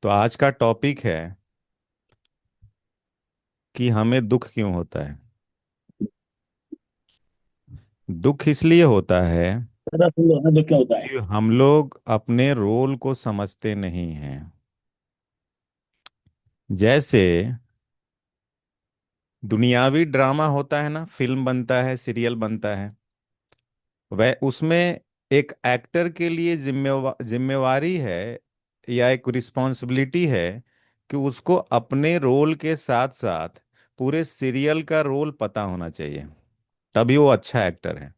तो आज का टॉपिक है कि हमें दुख क्यों होता है। दुख इसलिए होता है ज्यादा फुल होना दुख क्या होता है? कि हम लोग अपने रोल को समझते नहीं हैं। जैसे दुनियावी ड्रामा होता है ना, फिल्म बनता है, सीरियल बनता है। वह उसमें एक एक्टर के लिए जिम्मेवारी है या एक रिस्पॉन्सिबिलिटी है कि उसको अपने रोल के साथ साथ पूरे सीरियल का रोल पता होना चाहिए, तभी वो अच्छा एक्टर है।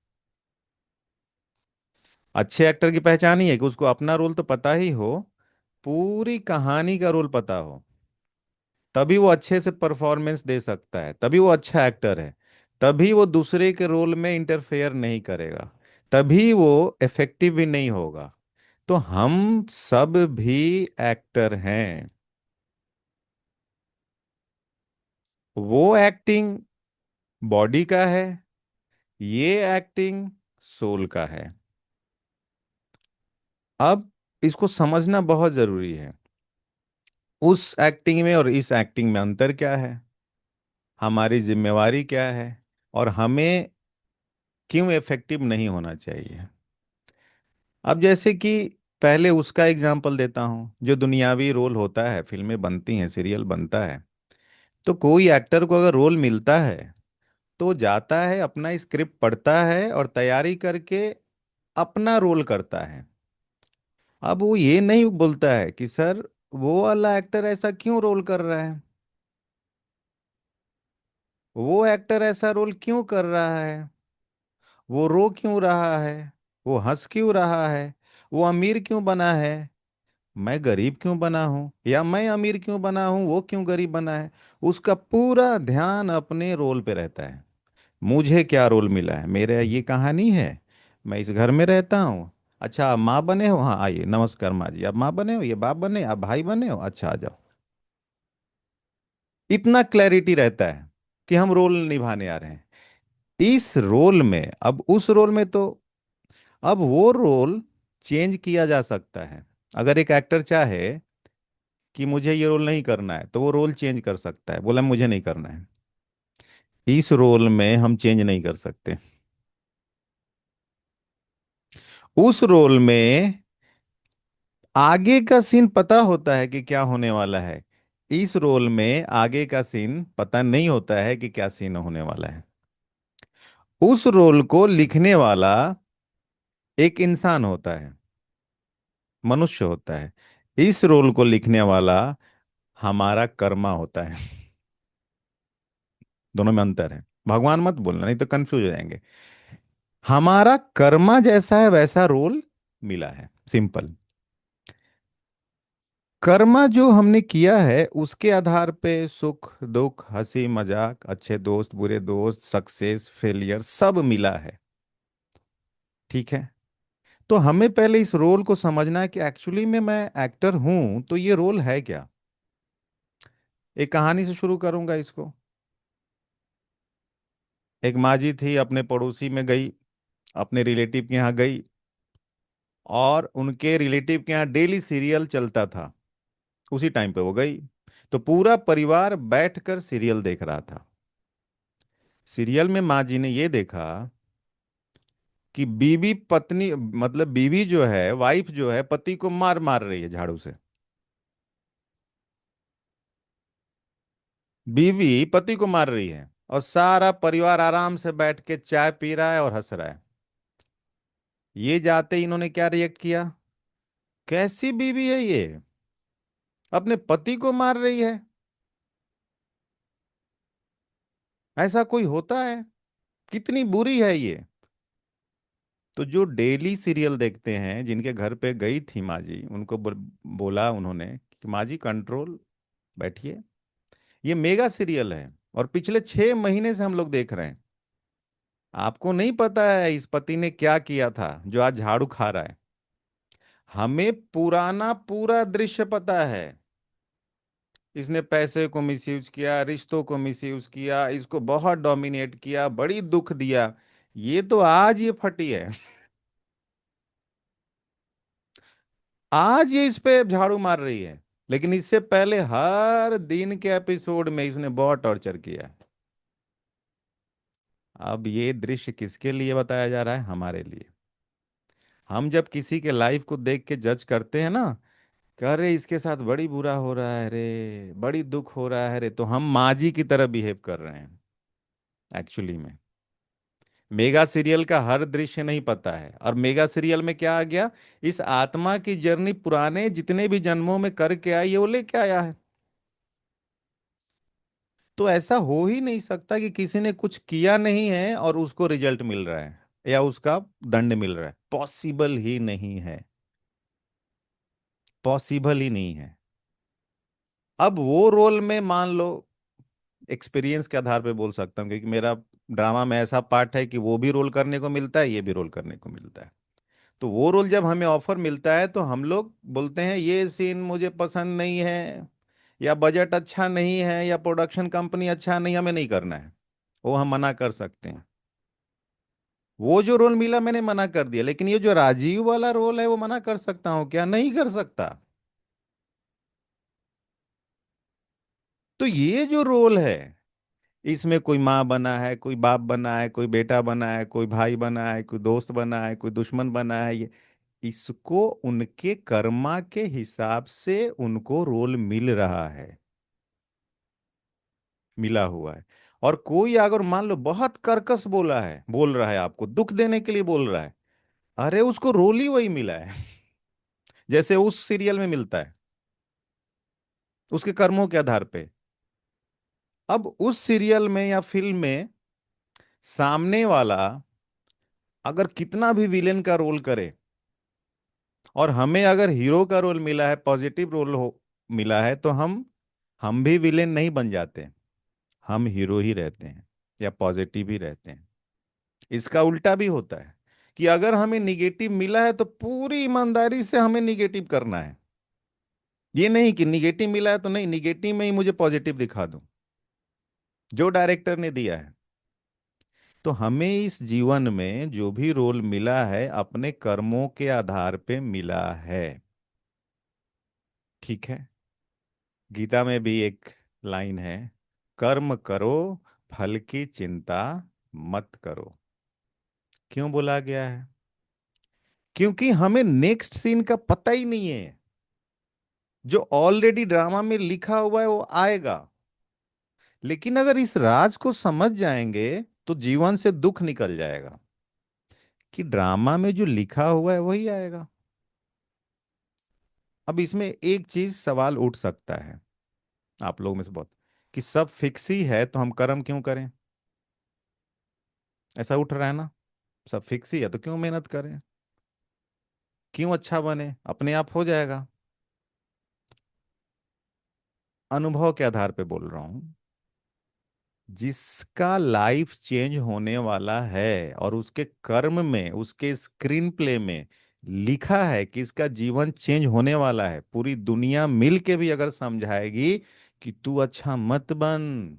अच्छे एक्टर की पहचान ही है कि उसको अपना रोल तो पता ही हो, पूरी कहानी का रोल पता हो, तभी वो अच्छे से परफॉर्मेंस दे सकता है, तभी वो अच्छा एक्टर है। तभी वो दूसरे के रोल में इंटरफेयर नहीं करेगा, तभी वो इफेक्टिव भी नहीं होगा। तो हम सब भी एक्टर हैं। वो एक्टिंग बॉडी का है, ये एक्टिंग सोल का है। अब इसको समझना बहुत जरूरी है। उस एक्टिंग में और इस एक्टिंग में अंतर क्या है, हमारी जिम्मेवारी क्या है, और हमें क्यों इफेक्टिव नहीं होना चाहिए। अब जैसे कि पहले उसका एग्जाम्पल देता हूँ, जो दुनियावी रोल होता है, फिल्में बनती हैं, सीरियल बनता है। तो कोई एक्टर को अगर रोल मिलता है तो जाता है, अपना स्क्रिप्ट पढ़ता है और तैयारी करके अपना रोल करता है। अब वो ये नहीं बोलता है कि सर वो वाला एक्टर ऐसा क्यों रोल कर रहा है, वो एक्टर ऐसा रोल क्यों कर रहा है, वो रो क्यों रहा है, वो हंस क्यों रहा है, वो अमीर क्यों बना है, मैं गरीब क्यों बना हूं, या मैं अमीर क्यों बना हूं, वो क्यों गरीब बना है। उसका पूरा ध्यान अपने रोल पे रहता है। मुझे क्या रोल मिला है, मेरा ये कहानी है, मैं इस घर में रहता हूँ। अच्छा, आप माँ बने हो, हाँ आइए, नमस्कार माँ जी, आप माँ बने हो, ये बाप बने, आप भाई बने हो, अच्छा आ जाओ। इतना क्लैरिटी रहता है कि हम रोल निभाने आ रहे हैं। इस रोल में, अब उस रोल में तो अब वो रोल चेंज किया जा सकता है। अगर एक एक्टर चाहे कि मुझे ये रोल नहीं करना है तो वो रोल चेंज कर सकता है, बोला मुझे नहीं करना है। इस रोल में हम चेंज नहीं कर सकते। उस रोल में आगे का सीन पता होता है कि क्या होने वाला है। इस रोल में आगे का सीन पता नहीं होता है कि क्या सीन होने वाला है। उस रोल को लिखने वाला एक इंसान होता है, मनुष्य होता है। इस रोल को लिखने वाला हमारा कर्मा होता है। दोनों में अंतर है। भगवान मत बोलना, नहीं तो कंफ्यूज हो जाएंगे। हमारा कर्मा जैसा है वैसा रोल मिला है, सिंपल। कर्मा जो हमने किया है उसके आधार पे सुख दुख, हंसी मजाक, अच्छे दोस्त, बुरे दोस्त, सक्सेस फेलियर सब मिला है। ठीक है। तो हमें पहले इस रोल को समझना है कि एक्चुअली में मैं एक्टर हूं तो ये रोल है क्या। एक कहानी से शुरू करूंगा इसको। एक माँ जी थी, अपने पड़ोसी में गई, अपने रिलेटिव के यहाँ गई, और उनके रिलेटिव के यहाँ डेली सीरियल चलता था। उसी टाइम पे वो गई, तो पूरा परिवार बैठकर सीरियल देख रहा था। सीरियल में माँ जी ने ये देखा कि बीवी पत्नी, मतलब बीवी जो है, वाइफ जो है, पति को मार मार रही है झाड़ू से। बीवी पति को मार रही है और सारा परिवार आराम से बैठ के चाय पी रहा है और हंस रहा है। ये जाते ही इन्होंने क्या रिएक्ट किया, कैसी बीवी है ये, अपने पति को मार रही है, ऐसा कोई होता है, कितनी बुरी है ये। तो जो डेली सीरियल देखते हैं, जिनके घर पे गई थी माँ जी, उनको बोला उन्होंने कि माँ जी कंट्रोल, बैठिए, ये मेगा सीरियल है और पिछले 6 महीने से हम लोग देख रहे हैं। आपको नहीं पता है इस पति ने क्या किया था जो आज झाड़ू खा रहा है। हमें पुराना पूरा दृश्य पता है। इसने पैसे को मिसयूज किया, रिश्तों को मिसयूज किया, इसको बहुत डोमिनेट किया, बड़ी दुख दिया। ये तो आज ये फटी है, आज ये इस पे झाड़ू मार रही है। लेकिन इससे पहले हर दिन के एपिसोड में इसने बहुत टॉर्चर किया है। अब ये दृश्य किसके लिए बताया जा रहा है? हमारे लिए। हम जब किसी के लाइफ को देख के जज करते हैं ना, कि अरे इसके साथ बड़ी बुरा हो रहा है रे, बड़ी दुख हो रहा है रे, तो हम माँ जी की तरह बिहेव कर रहे हैं एक्चुअली में। मेगा सीरियल का हर दृश्य नहीं पता है, और मेगा सीरियल में क्या आ गया, इस आत्मा की जर्नी पुराने जितने भी जन्मों में करके आई है वो लेके आया है। तो ऐसा हो ही नहीं सकता कि किसी ने कुछ किया नहीं है और उसको रिजल्ट मिल रहा है या उसका दंड मिल रहा है। पॉसिबल ही नहीं है। पॉसिबल ही नहीं है। अब वो रोल में मान लो, एक्सपीरियंस के आधार पे बोल सकता हूँ, क्योंकि मेरा ड्रामा में ऐसा पार्ट है कि वो भी रोल करने को मिलता है, ये भी रोल करने को मिलता है। तो वो रोल जब हमें ऑफर मिलता है तो हम लोग बोलते हैं ये सीन मुझे पसंद नहीं है, या बजट अच्छा नहीं है, या प्रोडक्शन कंपनी अच्छा नहीं, हमें नहीं करना है। वो हम मना कर सकते हैं। वो जो रोल मिला मैंने मना कर दिया, लेकिन ये जो राजीव वाला रोल है वो मना कर सकता हूँ क्या? नहीं कर सकता। तो ये जो रोल है, इसमें कोई माँ बना है, कोई बाप बना है, कोई बेटा बना है, कोई भाई बना है, कोई दोस्त बना है, कोई दुश्मन बना है, ये इसको उनके कर्मा के हिसाब से उनको रोल मिल रहा है, मिला हुआ है। और कोई अगर मान लो बहुत कर्कश बोल रहा है, आपको दुख देने के लिए बोल रहा है, अरे उसको रोल ही वही मिला है जैसे उस सीरियल में मिलता है, उसके कर्मों के आधार पे। अब उस सीरियल में या फिल्म में सामने वाला अगर कितना भी विलेन का रोल करे, और हमें अगर हीरो का रोल मिला है, पॉजिटिव रोल हो मिला है, तो हम भी विलेन नहीं बन जाते, हम हीरो ही रहते हैं या पॉजिटिव ही रहते हैं। इसका उल्टा भी होता है कि अगर हमें निगेटिव मिला है तो पूरी ईमानदारी से हमें निगेटिव करना है। ये नहीं कि निगेटिव मिला है तो नहीं, निगेटिव में ही मुझे पॉजिटिव दिखा दूं, जो डायरेक्टर ने दिया है। तो हमें इस जीवन में जो भी रोल मिला है अपने कर्मों के आधार पे मिला है। ठीक है। गीता में भी एक लाइन है, कर्म करो, फल की चिंता मत करो। क्यों बोला गया है? क्योंकि हमें नेक्स्ट सीन का पता ही नहीं है। जो ऑलरेडी ड्रामा में लिखा हुआ है वो आएगा। लेकिन अगर इस राज को समझ जाएंगे तो जीवन से दुख निकल जाएगा, कि ड्रामा में जो लिखा हुआ है वही आएगा। अब इसमें एक चीज सवाल उठ सकता है आप लोगों में से बहुत, कि सब फिक्स ही है तो हम कर्म क्यों करें? ऐसा उठ रहा है ना। सब फिक्स ही है तो क्यों मेहनत करें, क्यों अच्छा बने, अपने आप हो जाएगा। अनुभव के आधार पे बोल रहा हूं। जिसका लाइफ चेंज होने वाला है और उसके कर्म में, उसके स्क्रीन प्ले में लिखा है कि इसका जीवन चेंज होने वाला है, पूरी दुनिया मिल के भी अगर समझाएगी कि तू अच्छा मत बन,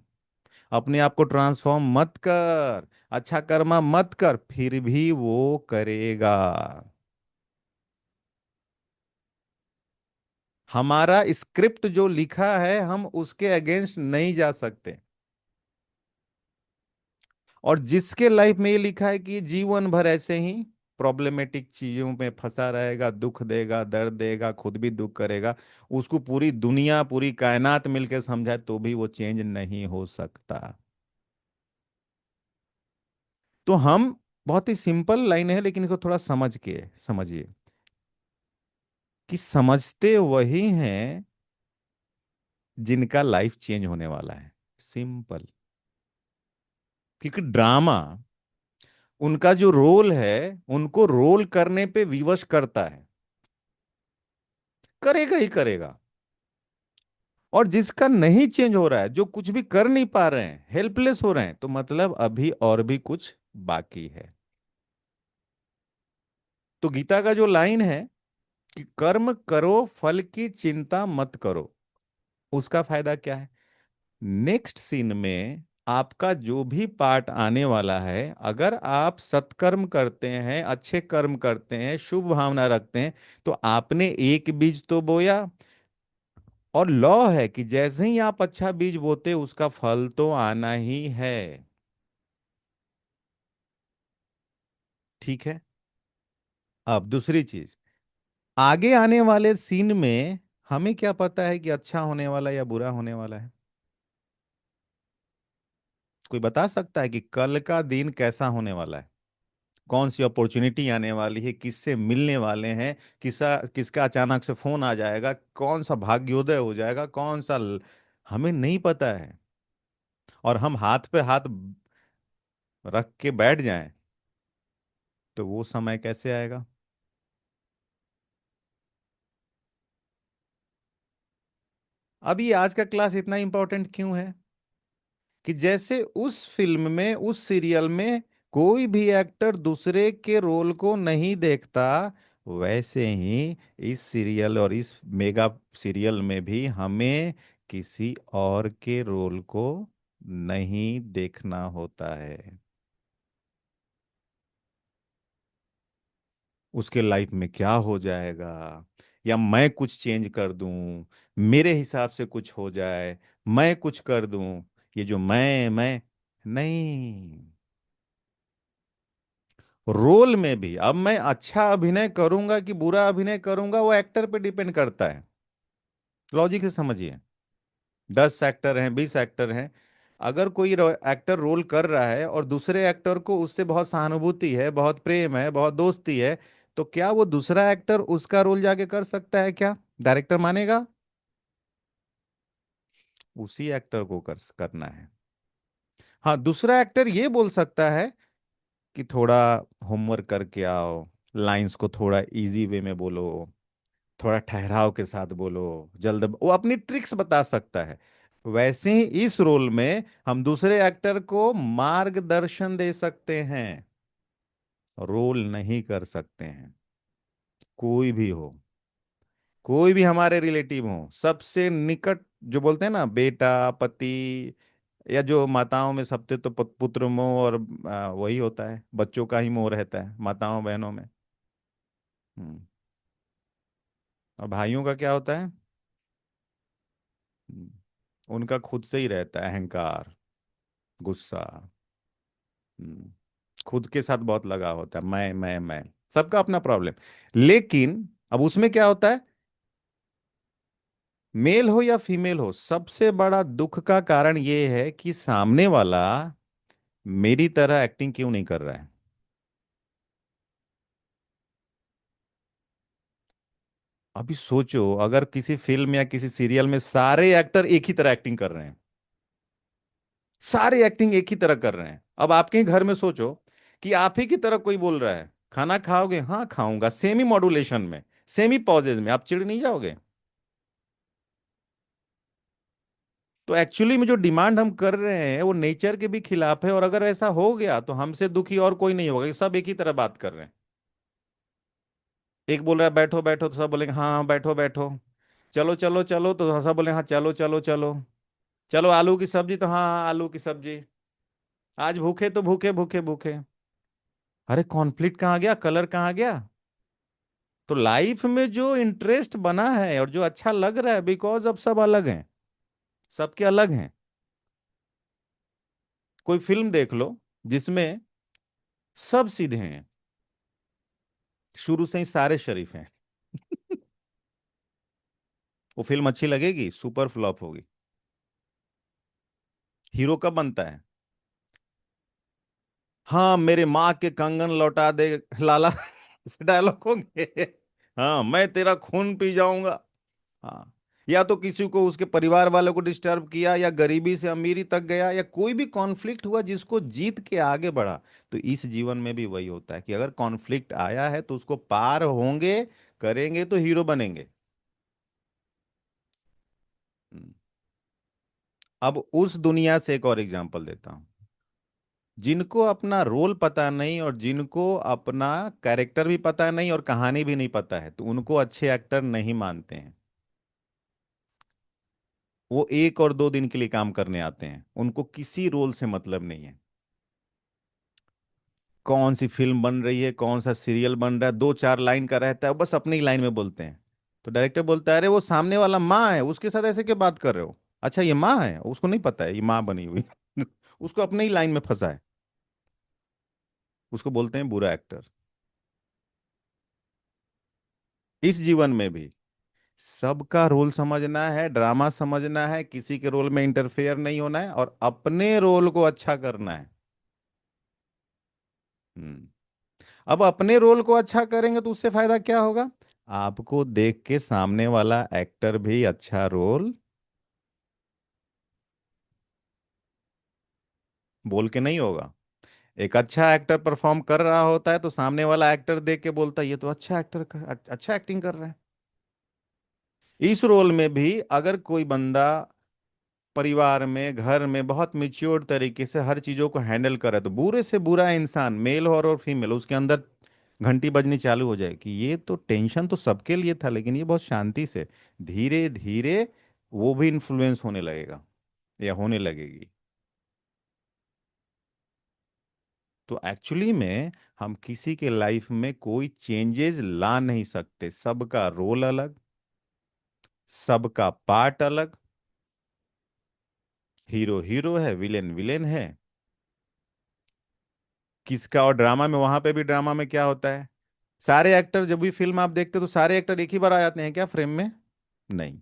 अपने आप को ट्रांसफॉर्म मत कर, अच्छा कर्मा मत कर, फिर भी वो करेगा। हमारा स्क्रिप्ट जो लिखा है हम उसके अगेंस्ट नहीं जा सकते। और जिसके लाइफ में ये लिखा है कि जीवन भर ऐसे ही प्रॉब्लमेटिक चीजों में फंसा रहेगा, दुख देगा, दर्द देगा, खुद भी दुख करेगा, उसको पूरी दुनिया पूरी कायनात मिलकर समझाए तो भी वो चेंज नहीं हो सकता। तो हम, बहुत ही सिंपल लाइन है लेकिन इसको थोड़ा समझ के समझिए, कि समझते वही हैं जिनका लाइफ चेंज होने वाला है। सिंपल। क्योंकि ड्रामा, उनका जो रोल है, उनको रोल करने पे विवश करता है, करेगा ही करेगा। और जिसका नहीं चेंज हो रहा है, जो कुछ भी कर नहीं पा रहे हैं, हेल्पलेस हो रहे हैं, तो मतलब अभी और भी कुछ बाकी है। तो गीता का जो लाइन है कि कर्म करो फल की चिंता मत करो, उसका फायदा क्या है? नेक्स्ट सीन में आपका जो भी पार्ट आने वाला है, अगर आप सत्कर्म करते हैं, अच्छे कर्म करते हैं, शुभ भावना रखते हैं, तो आपने एक बीज तो बोया, और लॉ है कि जैसे ही आप अच्छा बीज बोते उसका फल तो आना ही है। ठीक है। अब दूसरी चीज, आगे आने वाले सीन में हमें क्या पता है कि अच्छा होने वाला है या बुरा होने वाला है? कोई बता सकता है कि कल का दिन कैसा होने वाला है? कौन सी अपॉर्चुनिटी आने वाली है, किससे मिलने वाले हैं, किसका अचानक से फोन आ जाएगा, कौन सा भाग्योदय हो जाएगा, हमें नहीं पता है। और हम हाथ पे हाथ रख के बैठ जाएं तो वो समय कैसे आएगा? अब ये आज का क्लास इतना इंपॉर्टेंट क्यों है? कि जैसे उस फिल्म में, उस सीरियल में कोई भी एक्टर दूसरे के रोल को नहीं देखता, वैसे ही इस सीरियल और इस मेगा सीरियल में भी हमें किसी और के रोल को नहीं देखना होता है। उसके लाइफ में क्या हो जाएगा, या मैं कुछ चेंज कर दूं, मेरे हिसाब से कुछ हो जाए, मैं कुछ कर दूं, ये जो मैं नहीं। रोल में भी अब मैं अच्छा अभिनय करूंगा कि बुरा अभिनय करूंगा वो एक्टर पे डिपेंड करता है। लॉजिक से समझिए। 10 एक्टर हैं, 20 एक्टर हैं। अगर कोई एक्टर रोल कर रहा है और दूसरे एक्टर को उससे बहुत सहानुभूति है, बहुत प्रेम है, बहुत दोस्ती है, तो क्या वो दूसरा एक्टर उसका रोल जाके कर सकता है क्या? डायरेक्टर मानेगा? उसी एक्टर को करना है। हाँ, दूसरा एक्टर ये बोल सकता है कि थोड़ा होमवर्क करके आओ, लाइंस को थोड़ा इजी वे में बोलो, थोड़ा ठहराव के साथ बोलो, जल्द वो अपनी ट्रिक्स बता सकता है। वैसे ही इस रोल में हम दूसरे एक्टर को मार्गदर्शन दे सकते हैं, रोल नहीं कर सकते हैं। कोई भी हो, कोई भी हमारे रिलेटिव हो, सबसे निकट, जो बोलते हैं ना बेटा, पति, या जो माताओं में सबसे तो पुत्र मोह, और वही होता है, बच्चों का ही मोह रहता है माताओं बहनों में। हम्म। और भाइयों का क्या होता है? उनका खुद से ही रहता है अहंकार, गुस्सा। हम्म, खुद के साथ बहुत लगा होता है, मैं, सबका अपना प्रॉब्लम। लेकिन अब उसमें क्या होता है, मेल हो या फीमेल हो, सबसे बड़ा दुख का कारण ये है कि सामने वाला मेरी तरह एक्टिंग क्यों नहीं कर रहा है। अभी सोचो, अगर किसी फिल्म या किसी सीरियल में सारे एक्टर एक ही तरह एक्टिंग कर रहे हैं, सारे एक्टिंग एक ही तरह कर रहे हैं, अब आपके ही घर में सोचो कि आप ही की तरह कोई बोल रहा है, खाना खाओगे, हाँ खाऊंगा, सेमी मॉड्यूलेशन में, सेमी पॉजेज में, आप चिढ़ नहीं जाओगे? तो एक्चुअली में जो डिमांड हम कर रहे हैं वो नेचर के भी खिलाफ है, और अगर ऐसा हो गया तो हमसे दुखी और कोई नहीं होगा कि सब एक ही तरह बात कर रहे हैं। एक बोल रहा है बैठो बैठो, तो सब बोलेंगे हाँ हाँ बैठो बैठो। चलो चलो चलो, तो सब बोले हाँ चलो चलो चलो। चलो आलू की सब्जी, तो हाँ हाँ, आलू की सब्जी। आज भूखे तो भूखे भूखे भूखे। अरे कॉन्फ्लिक्ट कहाँ गया, कलर कहाँ गया? तो लाइफ में जो इंटरेस्ट बना है और जो अच्छा लग रहा है, बिकॉज अब सब अलग हैं, सबके अलग हैं। कोई फिल्म देख लो जिसमें सब सीधे हैं, शुरू से ही सारे शरीफ हैं। वो फिल्म अच्छी लगेगी? सुपर फ्लॉप होगी। हीरो कब बनता है? हाँ मेरे माँ के कंगन लौटा दे लाला, डायलॉग होंगे। हाँ मैं तेरा खून पी जाऊंगा। हाँ, या तो किसी को उसके परिवार वालों को डिस्टर्ब किया, या गरीबी से अमीरी तक गया, या कोई भी कॉन्फ्लिक्ट हुआ जिसको जीत के आगे बढ़ा। तो इस जीवन में भी वही होता है कि अगर कॉन्फ्लिक्ट आया है तो उसको पार होंगे, करेंगे तो हीरो बनेंगे। हम्म। अब उस दुनिया से एक और एग्जांपल देता हूं, जिनको अपना रोल पता नहीं और जिनको अपना कैरेक्टर भी पता नहीं और कहानी भी नहीं पता है, तो उनको अच्छे एक्टर नहीं मानते हैं। वो 1 और 2 दिन के लिए काम करने आते हैं, उनको किसी रोल से मतलब नहीं है। कौन सी फिल्म बन रही है, कौन सा सीरियल बन रहा है, 2 4 लाइन का रहता है, बस अपनी लाइन में बोलते हैं। तो डायरेक्टर बोलता है, अरे वो सामने वाला माँ है, उसके साथ ऐसे क्यों बात कर रहे हो? अच्छा ये माँ है, उसको नहीं पता है ये माँ बनी हुई उसको अपने ही लाइन में फंसा है। उसको बोलते हैं बुरा एक्टर। इस जीवन में भी सबका रोल समझना है, ड्रामा समझना है, किसी के रोल में इंटरफेयर नहीं होना है और अपने रोल को अच्छा करना है। हम्म। अब अपने रोल को अच्छा करेंगे तो उससे फायदा क्या होगा? आपको देख के सामने वाला एक्टर भी अच्छा रोल बोल के नहीं होगा। एक अच्छा एक्टर परफॉर्म कर रहा होता है तो सामने वाला एक्टर देख के बोलता है ये तो अच्छा एक्टर कर, अच्छा एक्टिंग कर रहा है। इस रोल में भी अगर कोई बंदा परिवार में, घर में बहुत मिच्योर तरीके से हर चीजों को हैंडल करे तो बुरे से बुरा इंसान, मेल हो और फीमेल, उसके अंदर घंटी बजनी चालू हो जाए कि ये तो टेंशन तो सबके लिए था लेकिन ये बहुत शांति से, धीरे धीरे वो भी इन्फ्लुएंस होने लगेगा या होने लगेगी। तो एक्चुअली में हम किसी के लाइफ में कोई चेंजेस ला नहीं सकते। सबका रोल अलग, सबका पार्ट अलग। हीरो हीरो है, विलेन विलेन है। किसका, और ड्रामा में, वहां पे भी ड्रामा में क्या होता है, सारे एक्टर जब भी फिल्म आप देखते हो तो सारे एक्टर एक ही बार आ जाते हैं क्या फ्रेम में? नहीं।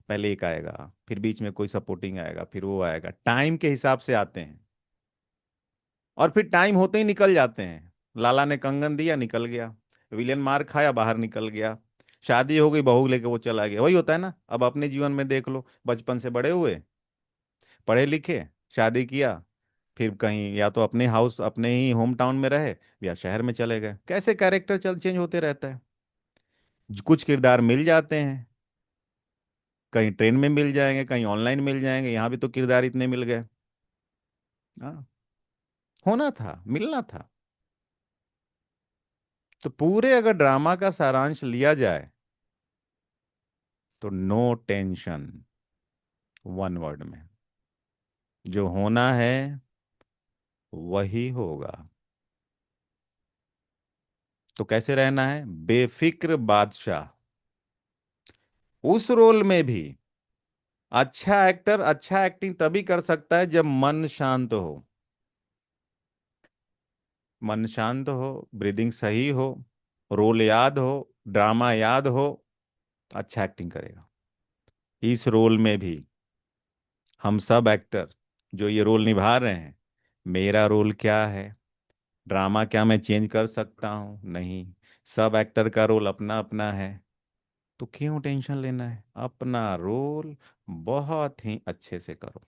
पहले एक आएगा, फिर बीच में कोई सपोर्टिंग आएगा, फिर वो आएगा, टाइम के हिसाब से आते हैं। और फिर टाइम होते ही निकल जाते हैं। लाला ने कंगन दिया, निकल गया। विलेन मार खाया, बाहर निकल गया। शादी हो गई, बहू लेके वो चला गया। वही होता है ना। अब अपने जीवन में देख लो, बचपन से बड़े हुए, पढ़े लिखे, शादी किया, फिर कहीं या तो अपने हाउस, अपने ही होम टाउन में रहे या शहर में चले गए, कैसे कैरेक्टर चल चेंज होते रहता है। कुछ किरदार मिल जाते हैं, कहीं ट्रेन में मिल जाएंगे, कहीं ऑनलाइन मिल जाएंगे, यहाँ भी तो किरदार इतने मिल गए। हाँ, होना था, मिलना था। तो पूरे अगर ड्रामा का सारांश लिया जाए तो नो टेंशन, वन वर्ड में, जो होना है वही होगा। तो कैसे रहना है? बेफिक्र बादशाह। उस रोल में भी अच्छा एक्टर अच्छा एक्टिंग तभी कर सकता है जब मन शांत हो। मन शांत हो, ब्रीदिंग सही हो, रोल याद हो, ड्रामा याद हो, तो अच्छा एक्टिंग करेगा। इस रोल में भी हम सब एक्टर जो ये रोल निभा रहे हैं, मेरा रोल क्या है, ड्रामा क्या मैं चेंज कर सकता हूँ? नहीं। सब एक्टर का रोल अपना अपना है। तो क्यों टेंशन लेना है? अपना रोल बहुत ही अच्छे से करो।